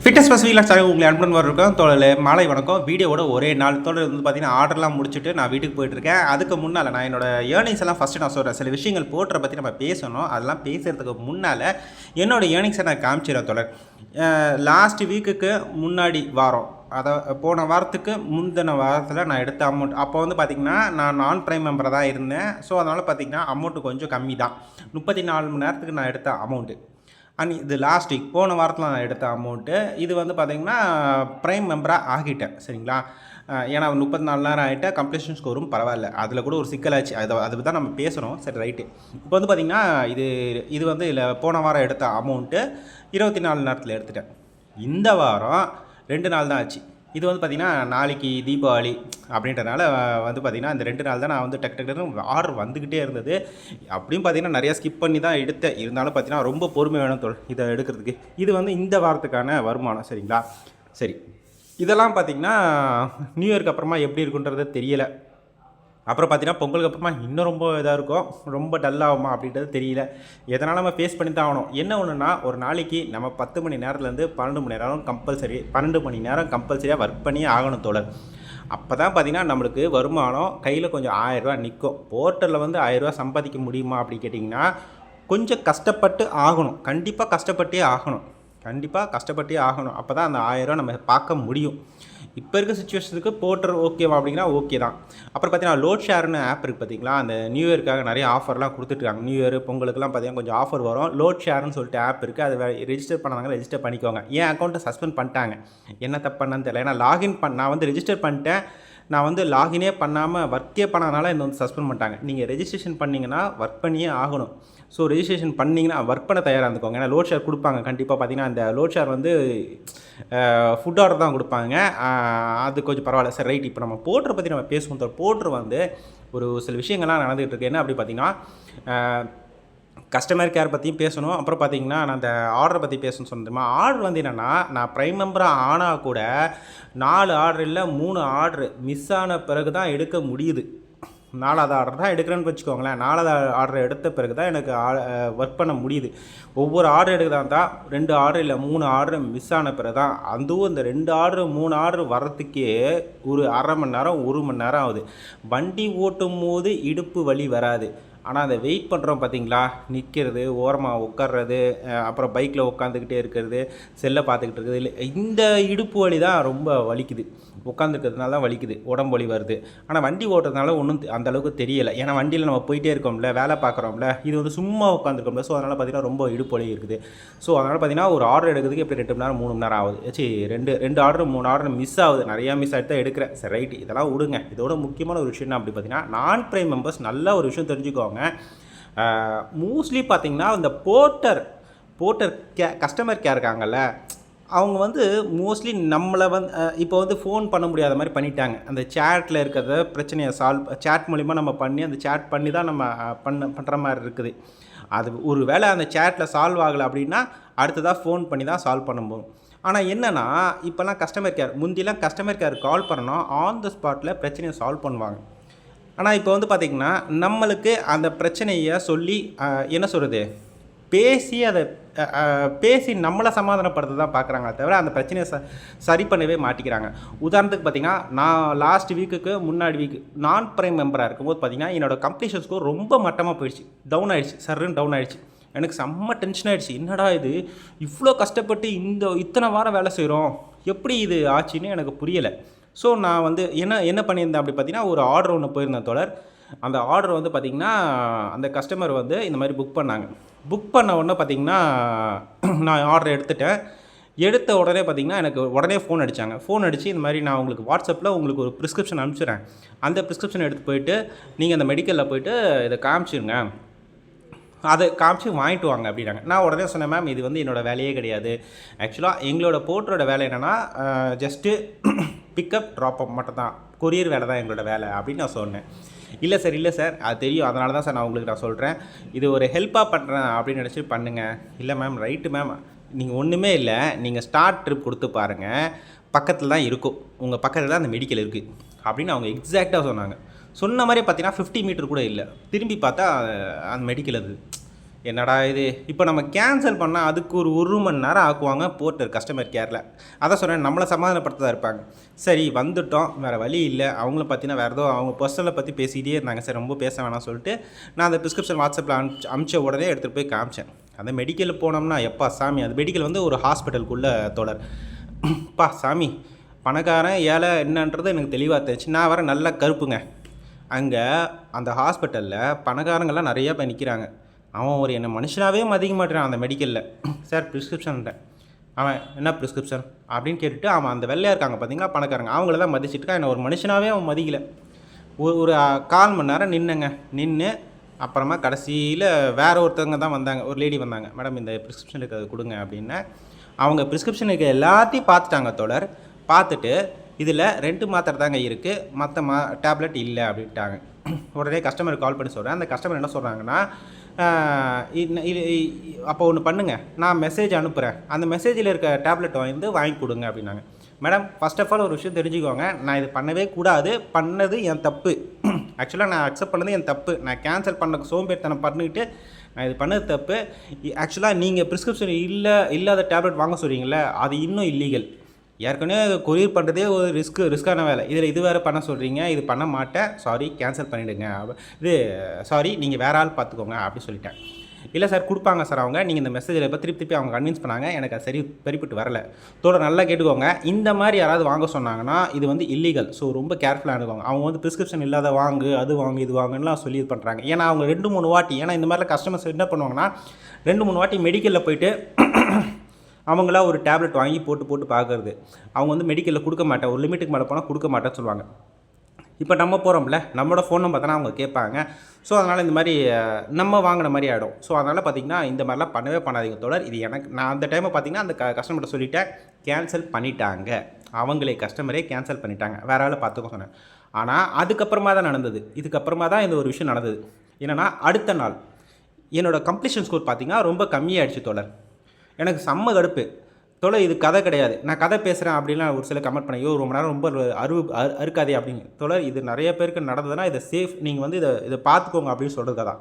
Fitness specific channel உங்களை அன்புடன் வரக்கும் தோழர்களே மாலை வணக்கம். வீடியோவோட ஒரே நாள் தோழர் வந்து பார்த்தீங்கன்னா ஆர்டர்லாம் முடிச்சுட்டு நான் வீட்டுக்கு போயிட்டுருக்கேன். அதுக்கு முன்னால் நான் என்னோட ஏர்னிங்ஸ் எல்லாம் ஃபஸ்ட்டு நான் சொல்கிறேன். சில விஷயங்கள் போட்டுற பற்றி நம்ம பேசணும். அதெல்லாம் பேசுகிறதுக்கு முன்னால் என்னோடய ஏர்னிங்ஸை நான் காமிச்சிடறேன் தோழர். லாஸ்ட் வீக்குக்கு முன்னாடி வாரம், போன வாரத்துக்கு முந்தின வாரத்தில் நான் எடுத்த அமௌண்ட் அப்போ வந்து பார்த்திங்கன்னா நான் நான் ப்ரைம் மெம்பராக தான் இருந்தேன். ஸோ அதனால் பார்த்திங்கன்னா அமௌண்ட்டு கொஞ்சம் கம்மி தான். 34 மணி நேரத்துக்கு நான் எடுத்த அமௌண்ட்டு இது லாஸ்ட் வீக் போன வாரத்தில் நான் எடுத்த அமௌண்ட்டு. இது வந்து பார்த்திங்கன்னா ப்ரைம் மெம்பராக ஆகிட்டேன் சரிங்களா. ஏன்னா 34 நேரம் ஆகிட்டேன். கம்ப்ளீஷன் ஸ்கோரும் பரவாயில்ல. அதில் கூட ஒரு சிக்கலாச்சு. அதை தான் நம்ம பேசுகிறோம். சரி ரைட்டு. இப்போ வந்து பார்த்திங்கன்னா இது வந்து இல்லை போன வாரம் எடுத்த அமௌண்ட்டு 24 நேரத்தில் எடுத்துட்டேன். இந்த வாரம் 2 நாள் தான் ஆச்சு. இது வந்து பார்த்திங்கன்னா நாளைக்கு தீபாவளி அப்படின்றனால வந்து பார்த்திங்கன்னா இந்த 2 நாள் தான் நான் வந்து டக்குன்னு ஆர்டர் வந்துக்கிட்டே இருந்தது. அப்படியும் பார்த்திங்கன்னா நிறையா ஸ்கிப் பண்ணி தான் எடுத்தேன். இருந்தாலும் பார்த்திங்கன்னா ரொம்ப பொறுமை வேணும் இதை எடுக்கிறதுக்கு. இது வந்து இந்த வாரத்துக்கான வருமானம் சரிங்களா. சரி, இதெல்லாம் பார்த்திங்கன்னா நியூ இயர்க்கு அப்புறமா எப்படி இருக்குன்றது தெரியலை. அப்புறம் பார்த்திங்கன்னா பொங்கலுக்கு அப்புறமா இன்னும் ரொம்ப இதாக இருக்கும், ரொம்ப டல்லாகுமா அப்படின்றது தெரியல. எதனால் நம்ம ஃபேஸ் பண்ணி தான் ஆகணும். என்ன ஒன்றுனா, ஒரு நாளைக்கு நம்ம 10 மணி நேரத்துலேருந்து 12 மணி நேரம் கம்பல்சரி, 12 மணி நேரம் கம்பல்சரியாக ஒர்க் பண்ணி ஆகணும் தோழர். அப்போ தான் பார்த்திங்கன்னா நம்மளுக்கு வருமானம் கையில் கொஞ்சம் 1000 ரூபா நிற்கும். போர்ட்டலில் வந்து 1000 ரூபா சம்பாதிக்க முடியுமா அப்படின்னு கேட்டிங்கன்னா கொஞ்சம் கஷ்டப்பட்டு ஆகணும். கண்டிப்பாக கஷ்டப்பட்டே ஆகணும். அப்போ தான் அந்த 1000 ரூபா நம்ம பார்க்க முடியும். இப்போ இருக்க சுச்சுவேஷனுக்கு போர்ட்டர் ஓகேவா அப்படின்னா ஓகே தான். அப்புறம் பார்த்தீங்கன்னா லோட் ஷேர்னு ஆப் இருக்குது பார்த்தீங்களா. அந்த நியூ இயர்க்காக நிறைய ஆஃபர்லாம் கொடுத்துட்ருக்காங்க. நியூ இயர் பொங்கலுக்குலாம் பார்த்தீங்கன்னா கொஞ்சம் ஆஃபர் வரும். லோட் ஷேர்னு சொல்லிட்டு ஆப் இருக்குது. அதை ரெஜிஸ்டர் பண்ணாங்க, ரெஜிஸ்டர் பண்ணிக்கோங்க. என் அக்கௌண்ட்டை சஸ்பெண்ட் பண்ணிட்டாங்க. என்ன தப்பு பண்ணான்னு தெரியல. ஏன்னா நான் வந்து ரெஜிஸ்டர் பண்ணிட்டேன். நான் வந்து லாகினே பண்ணாமல் ஒர்க்கே பண்ணனால இந்த வந்து சஸ்பெண்ட் பண்ணிட்டாங்க. நீங்கள் ரெஜிஸ்ட்ரேஷன் பண்ணிங்கன்னா ஒர்க் பண்ணியே ஆகணும். ஸோ ரெஜிஸ்ட்ரேஷன் பண்ணிங்கன்னா ஒர்க் பண்ண தயாராக இருந்துக்கோங்க. ஏன்னா லோட் ஷேர் கொடுப்பாங்க கண்டிப்பாக. பார்த்தீங்கன்னா அந்த லோட் ஷேர் வந்து ஃபுட் ஆர்டர் தான் கொடுப்பாங்க. அது கொஞ்சம் பரவாயில்ல. சரி ரைட். இப்போ நம்ம போர்ட்டரை பற்றி நம்ம பேசுவோம். போர்ட்டர் வந்து ஒரு சில விஷயங்கள்லாம் நடந்துகிட்டு இருக்கு. என்ன அப்படி பார்த்தீங்கன்னா கஸ்டமர் கேர் பற்றியும் பேசணும். அப்புறம் பார்த்தீங்கன்னா நான் அந்த ஆர்டரை பற்றி பேசணும்னு சொன்னதுமா. ஆர்டர் வந்து என்னென்னா, நான் ப்ரைம் மெம்பராக ஆனால் கூட 4 ஆர்டர் இல்லை 3 ஆர்டர் மிஸ் ஆன பிறகு தான் எடுக்க முடியுது. 4வது ஆர்டர் தான் எடுக்கிறேன்னு வச்சுக்கோங்களேன். 4வது ஆர்டர் எடுத்த பிறகு தான் எனக்கு ஒர்க் பண்ண முடியுது. ஒவ்வொரு ஆர்டர் எடுக்கிறதா இருந்தால் 2 ஆர்டர் இல்லை 3 ஆர்டர் மிஸ் ஆன பிறகு தான். அதுவும் இந்த 2 ஆர்டர் 3 ஆர்டர் வர்றதுக்கே ஒரு அரை மணி நேரம் 1 மணி நேரம் ஆகுது. வண்டி ஓட்டும் போது இடுப்பு வலி வராது. ஆனால் அதை வெயிட் பண்ணுறோம் பார்த்தீங்களா, நிற்கிறது, ஓரமாக உட்கார்றது, அப்புறம் பைக்கில் உட்காந்துக்கிட்டே இருக்கிறது, செல்லை பார்த்துக்கிட்டு இருக்குது, இல்லை இந்த இடுப்பு வலி தான் ரொம்ப வலிக்குது. உட்காந்துருக்கிறதுனால தான் வலிக்குது, உடம்பு வலி வருது. ஆனால் வண்டி ஓட்டுறதுனால ஒன்றும் அந்தளவுக்கு தெரியலை. ஏன்னா வண்டியில் நம்ம போயிட்டே இருக்கோம்ல, வேலை பார்க்குறோம்ல, இது வந்து சும்மா உட்காந்துருக்கோம்ல. ஸோ அதனால் பார்த்திங்கன்னா ரொம்ப இடுப்பு வலி இருக்குது. ஸோ அதனால் பார்த்திங்கன்னா ஒரு ஆர்டர் எடுக்கிறதுக்கு எப்படி 2 மணி நேரம் 3 மணி நேரம் ஆகுது. ரெண்டு ஆர்டர் 3 ஆர்டர் மிஸ் ஆகுது. நிறையா மிஸ் ஆகிட்டு தான் எடுக்கிறேன். சரி ரைட்டு, இதெல்லாம் விடுங்க. இதோட முக்கியமான ஒரு விஷயம் என்ன அப்படி பார்த்திங்கன்னா, நான் ப்ரைம் மெம்பர்ஸ் நல்ல ஒரு விஷயம் தெரிஞ்சுக்கோங்க. மோஸ்ட்லி பார்த்திங்கன்னா இந்த போர்ட்டர் கஸ்டமர் கேர் இருக்காங்கல்ல, அவங்க வந்து மோஸ்ட்லி நம்மளை வந்து இப்போ வந்து ஃபோன் பண்ண முடியாத மாதிரி பண்ணிட்டாங்க. அந்த சேட்டில் இருக்கிறத பிரச்சனையை சேட் மூலிமா நம்ம பண்ணி அந்த சேட் பண்ணி தான் நம்ம பண்ணுற மாதிரி இருக்குது. அது ஒரு வேளை அந்த சேட்டில் சால்வ் ஆகலை அப்படின்னா அடுத்ததாக ஃபோன் பண்ணி தான் சால்வ் பண்ண போகும். ஆனால் என்னென்னா இப்போல்லாம் கஸ்டமர் கேர், முந்திலாம் கஸ்டமர் கேர் கால் பண்ணணும், ஆன் த ஸ்பாட்டில் பிரச்சனையை சால்வ் பண்ணுவாங்க. ஆனால் இப்போ வந்து பார்த்திங்கன்னா நம்மளுக்கு அந்த பிரச்சனையை சொல்லி என்ன சொல்கிறது, பேசி நம்மளை சமாதானப்படுத்த தான் பார்க்குறாங்க தவிர அந்த பிரச்சனையை சரி பண்ணவே மாட்டிக்கிறாங்க. உதாரணத்துக்கு பார்த்திங்கன்னா, நான் லாஸ்ட் வீக்குக்கு முன்னாடி வீக்கு நான் ப்ரைம் மெம்பராக இருக்கும்போது பார்த்திங்கன்னா என்னோடய கம்ப்ளீஷன் ஸ்கோர் ரொம்ப மட்டமாக போயிடுச்சு. டவுன் ஆகிடுச்சு. எனக்கு செம்ம டென்ஷன் ஆகிடுச்சு. என்னடா இது, இவ்வளோ கஷ்டப்பட்டு இத்தனை வாரம் வேலை செய்கிறோம், எப்படி இது ஆச்சுன்னு எனக்கு புரியலை. ஸோ நான் வந்து என்ன பண்ணியிருந்தேன் அப்படி பார்த்தீங்கன்னா, ஒரு ஆர்டர் ஒன்று போயிருந்தேன் தோழர். அந்த ஆர்டர் வந்து பார்த்திங்கன்னா அந்த கஸ்டமர் வந்து இந்த மாதிரி புக் பண்ணாங்க. புக் பண்ண உடனே பார்த்திங்கன்னா நான் ஆர்டர் எடுத்த உடனே பார்த்திங்கன்னா எனக்கு உடனே ஃபோன் அடித்து இந்த மாதிரி நான் உங்களுக்கு வாட்ஸ்அப்பில் உங்களுக்கு ஒரு ப்ரிஸ்கிரிப்ஷன் அனுப்பிச்சிடுறேன். அந்த ப்ரிஸ்கிரிப்ஷன் எடுத்து போயிட்டு நீங்கள் அந்த மெடிக்கலில் போய்ட்டு இதை காமிச்சிருங்க, அதை காமிச்சு வாங்கிட்டு வாங்க அப்படின்னாங்க. நான் உடனே சொன்னேன், மேம் இது வந்து என்னோடய வேலையே கிடையாது. ஆக்சுவலாக எங்களோட போர்ட்டரோட வேலை என்னென்னா ஜஸ்ட்டு பிக்கப் ட்ராப்அப் மட்டும் தான், கொரியர் வேலை தான் எங்களோட வேலை அப்படின்னு நான் சொன்னேன். இல்லை சார் அது தெரியும், அதனால தான் சார் நான் சொல்கிறேன், இது ஒரு ஹெல்ப்பாக பண்ணுறேன் அப்படின்னு நினச்சி பண்ணுங்கள். இல்லை மேம், ரைட்டு மேம், நீங்கள் ஒன்றுமே இல்லை, நீங்கள் ஸ்டார்ட் ட்ரிப் கொடுத்து பாருங்கள், பக்கத்தில் தான் இருக்கும், உங்கள் பக்கத்தில் தான் அந்த மெடிக்கல் இருக்குது அப்படின்னு அவங்க எக்ஸாக்டாக சொன்னாங்க. சொன்ன மாதிரி பார்த்தீங்கன்னா 50 மீட்டர் கூட இல்லை. திரும்பி பார்த்தா அந்த மெடிக்கல் அது என்னடா இது, இப்போ நம்ம கேன்சல் பண்ணால் அதுக்கு ஒரு மணி நேரம் ஆக்குவாங்க போர்ட்டர் கஸ்டமர் கேரில். அதான் சொன்னேன், நம்மளை சமாதானப்படுத்த இருப்பாங்க. சரி வந்துவிட்டோம், வேறு வழி இல்லை. அவங்களும் பார்த்தீங்கன்னா வேறு ஏதோ அவங்க பர்சனலை பற்றி பேசிக்கிட்டே இருந்தாங்க. சரி ரொம்ப பேச வேணாம் சொல்லிட்டு நான் அந்த ப்ரிஸ்கிரிப்ஷன் வாட்ஸ்அப்பில் அனுப்பிச்ச உடனே எடுத்துகிட்டு போய் காமிச்சேன். அந்த மெடிக்கலில் போனோம்னா எப்பா சாமி, அந்த மெடிக்கல் வந்து ஒரு ஹாஸ்பிட்டலுக்குள்ளே தொடர். பா சாமி, பணக்காரன் ஏழை என்னன்றது எனக்கு தெளிவாக தெரிஞ்சு. நான் வர நல்லா கருப்புங்க. அங்கே அந்த ஹாஸ்பிட்டலில் பணக்காரங்கள்லாம் நிறையா போய் நிற்கிறாங்க. அவன் ஒரு என்னை மனுஷனாகவே மதிக்க மாட்டேறான் அந்த மெடிக்கலில். சார் ப்ரிஸ்கிரிப்ஷன்ட்டேன். அவன் என்ன ப்ரிஸ்கிரிப்ஷன் அப்படின்னு கேட்டுட்டு அவன் அந்த வெள்ளையாக இருக்காங்க பார்த்தீங்களா பணக்காரங்க, அவங்கள தான் மதிச்சுட்டு என்னை ஒரு மனுஷனாகவே அவன் மதிக்கலை. ஒரு 1/4 மணி நேரம் நின்று அப்புறமா கடைசியில் வேறு ஒருத்தவங்க தான் வந்தாங்க. ஒரு லேடி வந்தாங்க. மேடம் இந்த ப்ரிஸ்கிரிப்ஷன் இருக்கிறது கொடுங்க அப்படின்னு. அவங்க ப்ரிஸ்கிரிப்ஷன் இருக்க எல்லாத்தையும் பார்த்துட்டாங்க தோழர். பார்த்துட்டு இதில் 2 மாத்திரை தாங்க இருக்குது, மற்ற டேப்லெட் இல்லை அப்படின்ட்டாங்க. உடனே கஸ்டமருக்கு கால் பண்ணி சொல்கிறேன். அந்த கஸ்டமர் என்ன சொல்கிறாங்கன்னா, அப்போ ஒன்று பண்ணுங்கள், நான் மெசேஜ் அனுப்புகிறேன், அந்த மெசேஜில் இருக்க டேப்லெட் வாங்கி கொடுங்க அப்படின்னாங்க. மேடம் ஃபர்ஸ்ட் ஆஃப் ஆல் ஒரு விஷயம் தெரிஞ்சுக்கோங்க, நான் இது பண்ணவே கூடாது, பண்ணது என் தப்பு. ஆக்சுவலாக நான் அக்செப்ட் பண்ணது என் தப்பு. நான் கேன்சல் பண்ண சோம்பேறித்தனம் பண்ணிக்கிட்டு நான் இது பண்ணது தப்பு. ஆக்சுவலாக நீங்கள் ப்ரிஸ்கிரிப்ஷன் இல்லாத டேப்லெட் வாங்க சொல்கிறீங்களே, அது இன்னும் இல்லீகல். ஏற்கனவே கொரியர் பண்ணுறதே ஒரு ரிஸ்க்கான வேலை, இதில் இது வேறு பண்ண சொல்கிறீங்க. இது பண்ண மாட்டேன், சாரி கேன்சல் பண்ணிவிடுங்க, சாரி நீங்கள் வேறு ஆள் பார்த்துக்கோங்க அப்படி சொல்லிட்டேன். இல்லை சார் கொடுப்பாங்க சார் அவங்க, நீங்கள் இந்த மெசேஜில் இப்போ திருப்பி அவங்க கன்வின்ஸ் பண்ணாங்க, எனக்கு அது சரிப்பட்டு வரல. நல்லா கேட்டுக்கோங்க, இந்த மாதிரி யாராவது வாங்க சொன்னாங்கன்னா இது இல்லீகல். ஸோ ரொம்ப கேர்ஃபுல்லாக இருந்துக்கோங்க. அவங்க ப்ரிஸ்கிரிப்ஷன் இல்லாத வாங்கு, அது வாங்கு, இது வாங்குலாம் சொல்லி இது பண்ணுறாங்க. ஏன்னா அவங்க 2-3 வாட்டி, ஏன்னா இந்த மாதிரிலாம் கஸ்டமர்ஸ் என்ன பண்ணுவாங்கன்னா 2-3 வாட்டி மெடிக்கலில் போயிட்டு அவங்களா ஒரு டேப்லெட் வாங்கி போட்டு பார்க்குறது. அவங்க மெடிக்கலில் கொடுக்க மாட்டேன், ஒரு லிமிட்டுக்கு மேலே போனால் கொடுக்க மாட்டேன்னு சொல்லுவாங்க. இப்போ நம்ம போகிறோம்ல, நம்மளோட ஃபோன் நம்பர் தானே அவங்க கேட்பாங்க. ஸோ அதனால் இந்த மாதிரி நம்ம வாங்கின மாதிரி ஆகிடும். ஸோ அதனால் பார்த்திங்கன்னா இந்த மாதிரிலாம் பண்ணவே பண்ணாதீங்க தோழர். இது நான் அந்த டைமை பார்த்திங்கன்னா அந்த கஸ்டமர்கிட்ட சொல்லிவிட்டேன், கேன்சல் பண்ணிட்டாங்க. அவங்களே கஸ்டமரே கேன்சல் பண்ணிட்டாங்க, வேறு ஆளை பார்த்துக்க சொன்னேன். ஆனால் அதுக்கப்புறமா தான் நடந்தது, இதுக்கப்புறமா தான் இந்த ஒரு விஷயம் நடந்தது. என்னென்னா அடுத்த நாள் என்னோடய கம்ப்ளீஷன் ஸ்கோர் பார்த்திங்கன்னா ரொம்ப கம்மியாகிடுச்சு தோழர். எனக்கு செம்ம கடுப்பு. இது கதை கிடையாது, நான் கதை பேசுகிறேன் அப்படின்லாம் ஒரு சில கமெண்ட் பண்ணி, ரொம்ப நேரம் ரொம்ப அறுக்காதே அப்படிங்க. இது நிறைய பேருக்கு நடந்ததுன்னா இதை சேஃப், நீங்கள் இதை பார்த்துக்கோங்க அப்படின்னு சொல்கிறது தான்.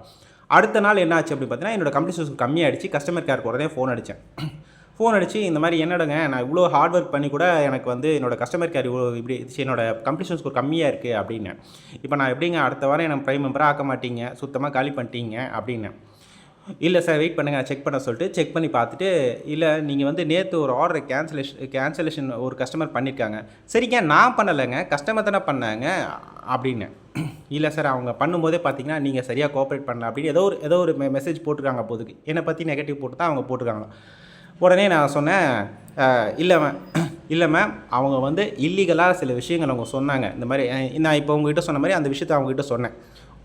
அடுத்த நாள் என்ன ஆச்சு அப்படின்னு பார்த்தீங்கன்னா, என்னோடய கம்ப்ளீஷன் ஸ்கோர் கம்மியாகிடுச்சு. கஸ்டமர் கேருக்கு உடனே ஃபோன் அடித்து இந்த மாதிரி என்னடங்க, நான் இவ்வளோ ஹார்ட் ஒர்க் பண்ணி கூட எனக்கு என்னோடய கஸ்டமர் கேர் இவ்வளோ இப்படி என்னோடய கம்ப்ளீஷன் ஸ்கோர் கம்மியாக இருக்குது அப்படின்னு. இப்போ நான் எப்படிங்க அடுத்த வாரம் எனக்கு ப்ரைம் மெம்பராக ஆக்க மாட்டீங்க, சுத்தமாக காலி பண்ணிட்டீங்க அப்படின்னு. இல்லை சார் வெயிட் பண்ணுங்கள், நான் செக் பண்ண சொல்லிட்டு செக் பண்ணி பார்த்துட்டு, இல்லை நீங்கள் நேற்று ஒரு ஆர்டரை கேன்சலேஷன் ஒரு கஸ்டமர் பண்ணியிருக்காங்க. சரிங்க நான் பண்ணலைங்க, கஸ்டமர் தானே பண்ணாங்க அப்படின்னு. இல்லை சார் அவங்க பண்ணும்போதே பார்த்தீங்கன்னா நீங்கள் சரியாக கோஆப்ரேட் பண்ணல அப்படின்னு ஏதோ ஒரு மெசேஜ் போட்டிருக்காங்க போதுக்கு, என்னை பற்றி நெகட்டிவ் போட்டு தான் அவங்க போட்டிருக்காங்க. உடனே நான் சொன்னேன், இல்லை மேம் அவங்க இல்லீகலாக சில விஷயங்கள் அவங்க சொன்னாங்க. இந்த மாதிரி நான் இப்போ உங்ககிட்ட சொன்ன மாதிரி அந்த விஷயத்தை அவங்ககிட்ட சொன்னேன்.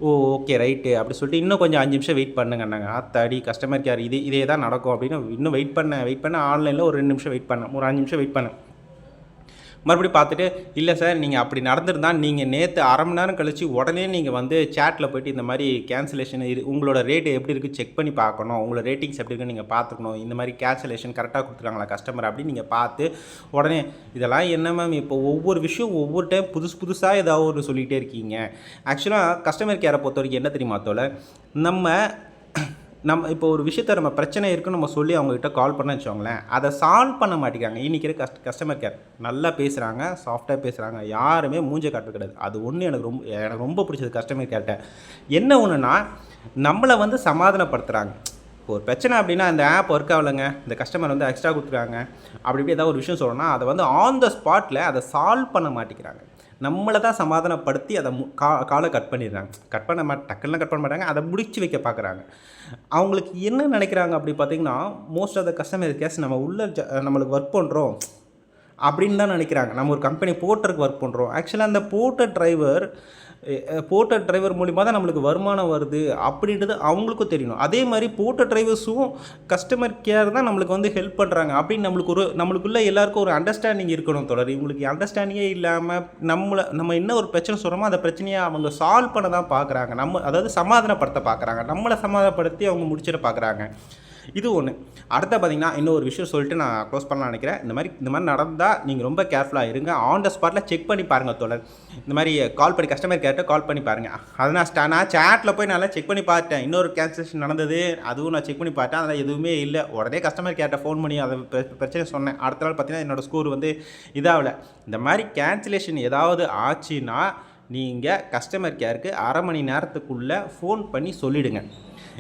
ஓகே ரைட்டு அப்படி சொல்லிட்டு இன்னும் கொஞ்சம் 5 நிமிஷம் வெயிட் பண்ணுங்கன்னாங்க. ஆத்தாடி கஸ்டமர் கேர் இதே தான் நடக்கும் அப்படின்னு இன்னும் வெயிட் பண்ண ஆன்லைனில் ஒரு 2 நிமிஷம் வெயிட் பண்ணேன், ஒரு 5 நிமிஷம் வெயிட் பண்ணேன். மறுபடியும் பார்த்துட்டு, இல்லை சார் நீங்கள் அப்படி நடந்திருந்தால் நீங்கள் நேற்று 1/2 மணி நேரம் கழித்து உடனே நீங்கள் சேட்டில் போய்ட்டு இந்த மாதிரி கேன்சலேஷன் உங்களோட ரேட்டு எப்படி இருக்குது செக் பண்ணி பார்க்கணும், உங்களோட ரேட்டிங்ஸ் எப்படி இருக்குன்னு நீங்கள் பார்த்துக்கணும், இந்த மாதிரி கேன்சலேஷன் கரெக்டாக கொடுத்துருக்காங்களா கஸ்டமர் அப்படின்னு நீங்கள் பார்த்து உடனே இதெல்லாம் என்ன மேம் இப்போ ஒவ்வொரு விஷயம் ஒவ்வொரு டைம் புதுசாக ஏதாவது ஒரு சொல்லிகிட்டே இருக்கீங்க. ஆக்சுவலாக கஸ்டமர் கேரை பொறுத்த வரைக்கும் என்ன தெரியுமா தோழர், நம்ம இப்போ ஒரு விஷயத்த நம்ம பிரச்சனை இருக்குன்னு நம்ம சொல்லி அவங்ககிட்ட கால் பண்ண வச்சோங்களேன், அதை சால்வ் பண்ண மாட்டேங்கிறாங்க. இன்றைக்கி இருக்க கஸ்டமர் கேர் நல்லா பேசுகிறாங்க, சாஃப்டாக பேசுகிறாங்க, யாருமே மூஞ்ச காட்டுறது கிடையாது. அது ஒன்று எனக்கு ரொம்ப பிடிச்சது கஸ்டமர் கேர்ட்ட. என்ன ஒன்றுனா நம்மளை சமாதானப்படுத்துகிறாங்க. ஒரு பிரச்சனை அப்படின்னா இந்த ஆப் ஒர்க் ஆகலைங்க, இந்த கஸ்டமர் எக்ஸ்ட்ரா கொடுத்துருக்காங்க அப்படி இப்படி ஏதாவது ஒரு விஷயம் சொல்லணும்னா அதை ஆன் த ஸ்பாட்டில் அதை சால்வ் பண்ண மாட்டேங்கிறாங்க. நம்மளை தான் சமாதானப்படுத்தி அதை காலை கட் பண்ணிடுறாங்க. டக்குன்னு கட் பண்ண மாட்டாங்க, அதை முடிச்சு வைக்க பார்க்குறாங்க. அவங்களுக்கு என்ன நினைக்கிறாங்க அப்படி பார்த்திங்கன்னா, most of the customer case நம்ம நம்மளுக்கு ஒர்க் பண்ணுறோம் அப்படின்னு தான் நினைக்கிறாங்க. நம்ம ஒரு கம்பெனி போர்ட்டருக்கு ஒர்க் பண்ணுறோம். ஆக்சுவலாக அந்த போர்ட்டர் டிரைவர் மூலிமா தான் நம்மளுக்கு வருமானம் வருது அப்படின்றது அவங்களுக்கும் தெரியணும். அதே மாதிரி போர்ட்டர் டிரைவர்ஸும் கஸ்டமர் கேர் தான் நம்மளுக்கு ஹெல்ப் பண்ணுறாங்க அப்படின்னு நம்மளுக்குள்ளே எல்லாருக்கும் ஒரு அண்டர்ஸ்டாண்டிங் இருக்கணும் தொடர். இவங்களுக்கு அண்டர்ஸ்டாண்டிங்கே இல்லாமல் நம்ம என்ன ஒரு பிரச்சனை சொல்கிறோமோ அந்த பிரச்சனையை அவங்க சால்வ் பண்ண தான் பார்க்குறாங்க. அதாவது சமாதானப்படுத்த பார்க்குறாங்க, நம்மளை சமாதானப்படுத்தி அவங்க முடிச்சிட பார்க்குறாங்க. இது ஒன்று. அடுத்த பார்த்தீங்கன்னா இன்னொரு விஷயம் சொல்லிட்டு நான் க்ளோஸ் பண்ணலாம்னு நினைக்கிறேன். இந்த மாதிரி நடந்தால் நீங்கள் ரொம்ப கேர்ஃபுல்லாக இருங்க. ஆன் த ஸ்பாட்டில் செக் பண்ணி பாருங்கள் தோழர். இந்த மாதிரி கால் பண்ணி கஸ்டமர் கேர்ட்ட கால் பண்ணி பாருங்கள். அதை நான் சேட்டில் போய் நல்லா செக் பண்ணி பார்த்தேன். இன்னொரு கேன்சலேஷன் நடந்தது, அதுவும் நான் செக் பண்ணி பார்த்தேன். அதில் எதுவுமே இல்லை. உடனே கஸ்டமர் கேர்ட்ட ஃபோன் பண்ணி அதை பிரச்சனை சொன்னேன். அடுத்த நாள் பார்த்தீங்கன்னா என்னோடய ஸ்கோர் வந்து இதாகல. இந்த மாதிரி கேன்சலேஷன் ஏதாவது ஆச்சுன்னா நீங்கள் கஸ்டமர் கேருக்கு அரை மணி நேரத்துக்குள்ளே ஃபோன் பண்ணி சொல்லிவிடுங்க,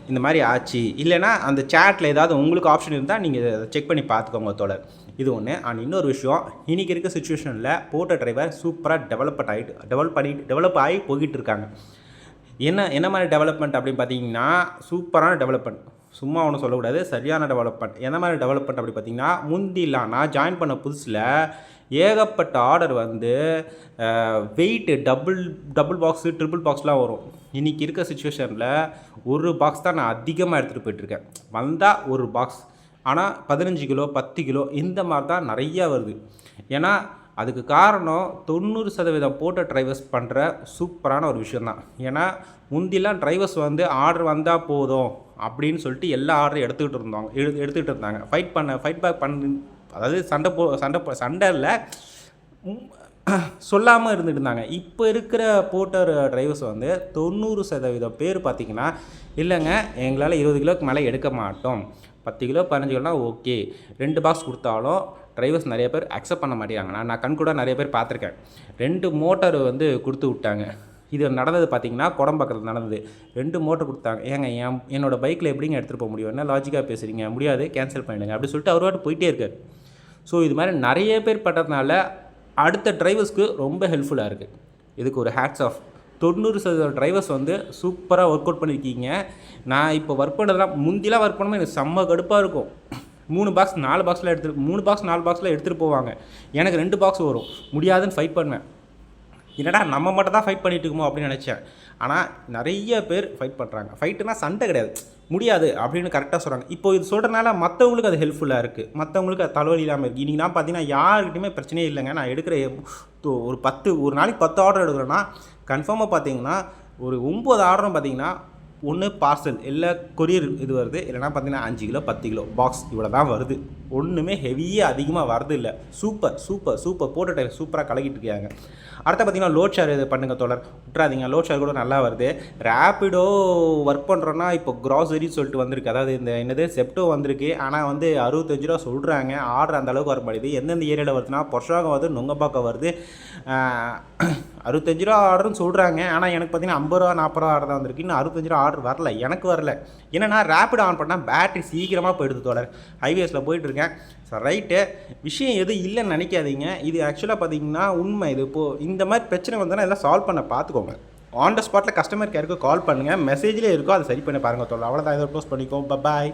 இந்த மாதிரி ஆச்சு. இல்லைனா அந்த சேட்டில் ஏதாவது உங்களுக்கு ஆப்ஷன் இருந்தால் நீங்கள் செக் பண்ணி பார்த்துக்கோங்க தோழர். இது ஒன்று. அண்ட் இன்னொரு விஷயம், இன்றைக்கி இருக்க சுச்சுவேஷனில் போட்ட டிரைவர் சூப்பராக டெவலப் ஆகி போய்கிட்டு இருக்காங்க. என்ன மாதிரி டெவலப்மெண்ட் அப்படின்னு பார்த்தீங்கன்னா, சூப்பரான டெவலப்மெண்ட். சும்மா ஒன்றும் சொல்லக்கூடாது, சரியான டெவலப்மெண்ட். என்ன மாதிரி டெவலப்மெண்ட் அப்படி பார்த்தீங்கன்னா, முந்திலாம் நான் ஜாயின் பண்ண புதுசில் ஏகப்பட்ட ஆர்டர் வந்து வெயிட்டு டபுள் பாக்ஸு ட்ரிபிள் பாக்ஸ்லாம் வரும். இன்றைக்கி இருக்க சுச்சுவேஷனில் ஒரு பாக்ஸ் தான் நான் அதிகமாக எடுத்துகிட்டு போயிட்டுருக்கேன். வந்தால் ஒரு பாக்ஸ், ஆனால் 15 கிலோ 10 கிலோ இந்த மாதிரி தான் நிறையா வருது. ஏன்னா அதுக்கு காரணம் 90% போட்ட டிரைவர்ஸ் பண்ணுற சூப்பரான ஒரு விஷயந்தான். ஏன்னா முந்திலாம் டிரைவர்ஸ் வந்து ஆர்டர் வந்தால் போதும் அப்படின்னு சொல்லிட்டு எல்லா ஆர்டரும் எடுத்துக்கிட்டு இருந்தாங்க. ஃபைட் பேக் அதாவது சண்டையில் சொல்லாமல் இருந்துட்டு இருந்தாங்க. இப்போ இருக்கிற போட்டர் டிரைவர்ஸ் வந்து 90% பேர் பார்த்திங்கன்னா, இல்லைங்க எங்களால் 20 கிலோக்கு மேலே எடுக்க மாட்டோம், 10 கிலோ 15 கிலோனா ஓகே, 2 பாக்ஸ் கொடுத்தாலும் டிரைவர்ஸ் நிறைய பேர் அக்செப்ட் பண்ண மாட்டேங்கிறாங்க. நான் கண் கூட நிறைய பேர் பார்த்துருக்கேன். 2 மோட்டர் வந்து கொடுத்து விட்டாங்க. இது நடந்தது பார்த்திங்கன்னா குடம்பக்கத்தில் நடந்தது. 2 மோட்டர் கொடுத்தாங்க. ஏங்க என்னோடய பைக்கில் எப்படிங்க எடுத்துகிட்டு போக முடியும், என்ன லாஜிக்காக பேசுகிறீங்க, முடியாது, கேன்சல் பண்ணிடுங்க அப்படி சொல்லிட்டு அவர் வாட்டு போயிட்டே இருக்கார். ஸோ இது மாதிரி நிறைய பேர் பட்டதுனால அடுத்த டிரைவர்ஸ்க்கு ரொம்ப ஹெல்ப்ஃபுல்லாக இருக்குது. இதுக்கு ஒரு ஹேட்ஸ் ஆஃப். 90% டிரைவர்ஸ் வந்து சூப்பராக ஒர்க் அவுட் பண்ணியிருக்கீங்க. நான் இப்போ ஒர்க் பண்ணுறதுலாம் முந்திலாம் ஒர்க் பண்ணும்போது எனக்கு செம்ம கடுப்பாக இருக்கும். 3 பாக்ஸ் 4 பாக்ஸில் 3 பாக்ஸ் 4 பாக்ஸில் எடுத்துகிட்டு போவாங்க. எனக்கு 2 பாக்ஸ் வரும். முடியாதுன்னு ஃபைட் பண்ணுவேன். என்னடா நம்ம மட்டும் தான் ஃபைட் பண்ணிட்டு இருக்கோமோ அப்படின்னு நினச்சேன். ஆனால் நிறைய பேர் ஃபைட் பண்ணுறாங்க. ஃபைட்டுனா சண்டை கிடையாது, முடியாது அப்படின்னு கரெக்டாக சொல்கிறாங்க. இப்போ இது சொல்கிறனால மற்றவங்களுக்கு அது ஹெல்ப்ஃபுல்லாக இருக்குது, மற்றவங்களுக்கு அது தலைவலி இல்லாமல் இருக்குது. இன்றைக்கி நான் பார்த்தீங்கன்னா யாருக்கிட்டையுமே பிரச்சனையே இல்லைங்க. நான் எடுக்கிற ஒரு நாளைக்கு 10 ஆர்டர் எடுக்கிறேன்னா கன்ஃபார்மாக பார்த்தீங்கன்னா ஒரு 9 ஆர்டரும் பார்த்தீங்கன்னா ஒன்று பார்சல் இல்லை கொரியர் இது வருது, இல்லைனா பார்த்தீங்கன்னா 5 கிலோ 10 கிலோ பாக்ஸ் இவ்வளோ தான் வருது. ஒன்றுமே ஹெவியாக அதிகமாக வரது இல்லை. சூப்பர் போட்ட டைம் சூப்பராக கலக்கிட்டு இருக்காங்க. அடுத்த பார்த்தீங்கன்னா லோட் ஷேர் இது பண்ணுங்க தோழர், விட்றாதீங்க. லோட் ஷேர் கூட நல்லா வருது. ரேப்பிடோ ஒர்க் பண்ணுறோன்னா இப்போ க்ராசரின்னு சொல்லிட்டு வந்திருக்கு. அதாவது இந்த செப்டோ வந்திருக்கு. ஆனால் வந்து 65 ரூபா சொல்கிறாங்க. ஆர்டர் அந்த அளவுக்கு வர மாட்டேது. எந்தெந்த ஏரியாவில் வருதுன்னா பொர்ஷாகம் வருது, நுங்கப்பாக்கம் வருது. 65 ரூபா ஆர்டர்னு சொல்கிறாங்க. ஆனால் எனக்கு பார்த்தீங்கன்னா 50 ரூபா 40 ரூபா ஆர்டர் தான் வந்திருக்கு. இன்னும் 65 ரூபா ஆர்டர் வரல, எனக்கு வரல. என்னென்னா ரேப்பிடோ ஆன் பண்ணால் பேட்டரி சீக்கிரமாக போயிடுது தோழர். ஹைவேஸில் போயிட்டுருக்கேன். ஸோ ரைட்டு, விஷயம் எதுவும் இல்லைன்னு நினைக்காதீங்க. இது ஆக்சுவலாக பார்த்தீங்கன்னா உண்மை. இது இப்போது இந்த மாதிரி பிரச்சனை வந்தோன்னா எல்லாம் சால்வ் பண்ண பார்த்துக்கோங்க. ஆன் த ஸ்பாட்டில் கஸ்டமர் கேருக்கு கால் பண்ணுங்கள். மெசேஜ்லேயே இருக்கோ அதை சரி பண்ணி பாருங்கள் தோழர். அவ்வளோதான், இதை க்ளோஸ் பண்ணிக்கோ. பாய்.